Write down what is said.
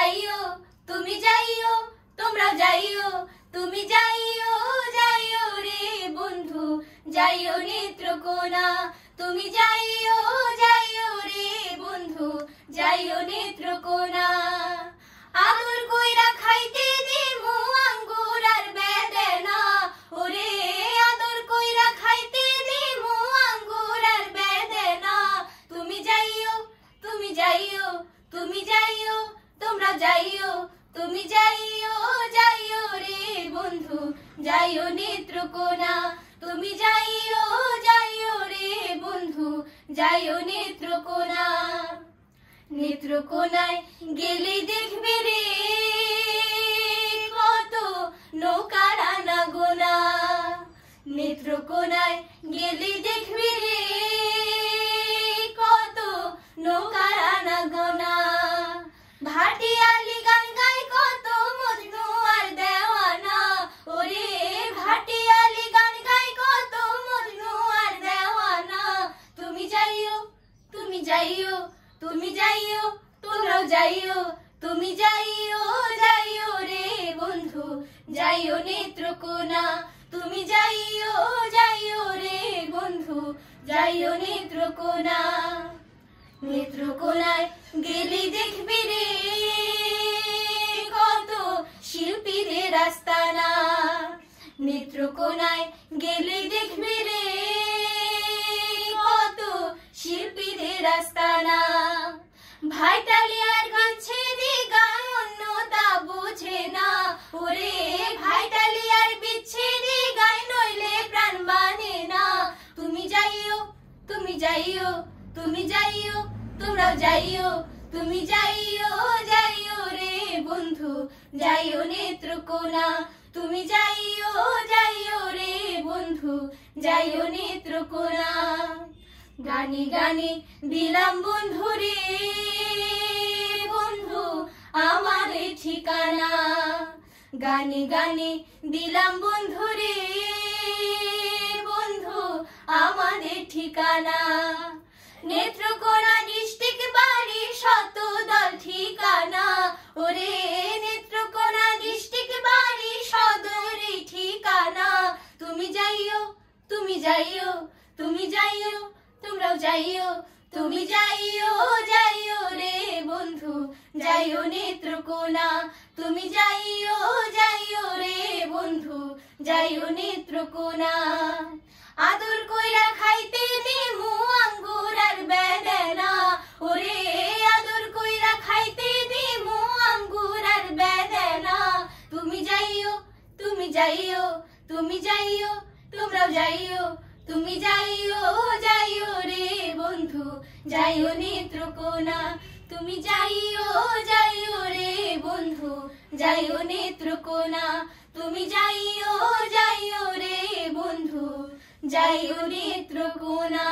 যাইও তুমি যাইও তোমরাও যাইও তুমি যাইও যাইও রে বন্ধু যাইও নেত্রকোনা তুমি যাইও যাইও রে বন্ধু যাইও নেত্রকোনা আদর কইরা খাইতে দিমু আঙ্গুর আর বেদেনা ওরে আদর কইরা খাইতে দিমু আঙ্গুর আর বেদেনা তুমি যাইও তুমি যাইও তুমি যাইও তোমরা যাইও তুমি যাইও যাইও রে বন্ধু যাইও নেত্রকোনা তুমি যাইও যাইও রে বন্ধু যাইও নেত্রকোনা নেত্রকোনায় গেলে দেখবে রে কত নৌকার আনাগোনা নেত্রকোনায় গেলে দেখবে রে কত নৌকার আনাগোনা ভাটিয়ালি গান গায় কত মজনু আর দেওয়ানা ওরে ভাটিয়ালি গান গায় কত মজনু আর দেওয়ানা তুমি যাইও তুমি যাইও তুমি যাইও তোমরাও যাইও তুমি যাইও যাইও রে বন্ধু যাইও নেত্রকোনা তুমি যাইও যাইও রে বন্ধু যাইও নেত্রকোনা নেত্রকোনায় গেলে দেখবি রে কত শিল্পীদের আস্তানা নেত্রকোনায় গেলে দেখবি রে কত শিল্পীদের আস্তানা ভাইটালিয়ার গান ছেড়ে গায় অন্যতা বোঝে না ওরে ভাইটালিয়ার বিচ্ছেদে গায় নইলে প্রাণ মানে না তুমি যাইও তুমি যাইও তুমি যাইও তোমরাও যাইও তুমি যাইও যাইও রে বন্ধু যাইও নেত্রকোনা তুমি যাইও যাইও রে বন্ধু যাইও নেত্রকোনা গানে গানে দিলাম বন্ধু রে বন্ধু আমার ঠিকানা গানে গানে দিলাম বন্ধু রে বন্ধু আমাদের ঠিকানা নেত্রকোনা ডিস্ট্রিক্ট বাড়ি শত দল ঠিকানা ওরে নেত্রকোনা ডিস্ট্রিক্ট বাড়ি সদরে ঠিকানা তুমি যাইও তুমি যাইও তুমি যাইও তোমরাও যাইও তুমি যাইও যাইও রে বন্ধু যাইও নেত্রকোনা তুমি যাইও যাইও রে বন্ধু যাইও নেত্রকোনা আদর কইরা খাইতে দিমু আঙ্গুর আর বেদেনা ওরে আদর কইরা খাইতে দিমু আঙ্গুর আর বেদেনা তুমি যাইও তুমি যাইও তুমি যাইও তোমরাও যাইও তুমি যাইও যাইও রে বন্ধু যাইও নেত্রকোনা তুমি যাইও যাইও রে বন্ধু যাইও নেত্রকোনা তুমি যাইও যাইও রে বন্ধু যাইও নেত্রকোনা।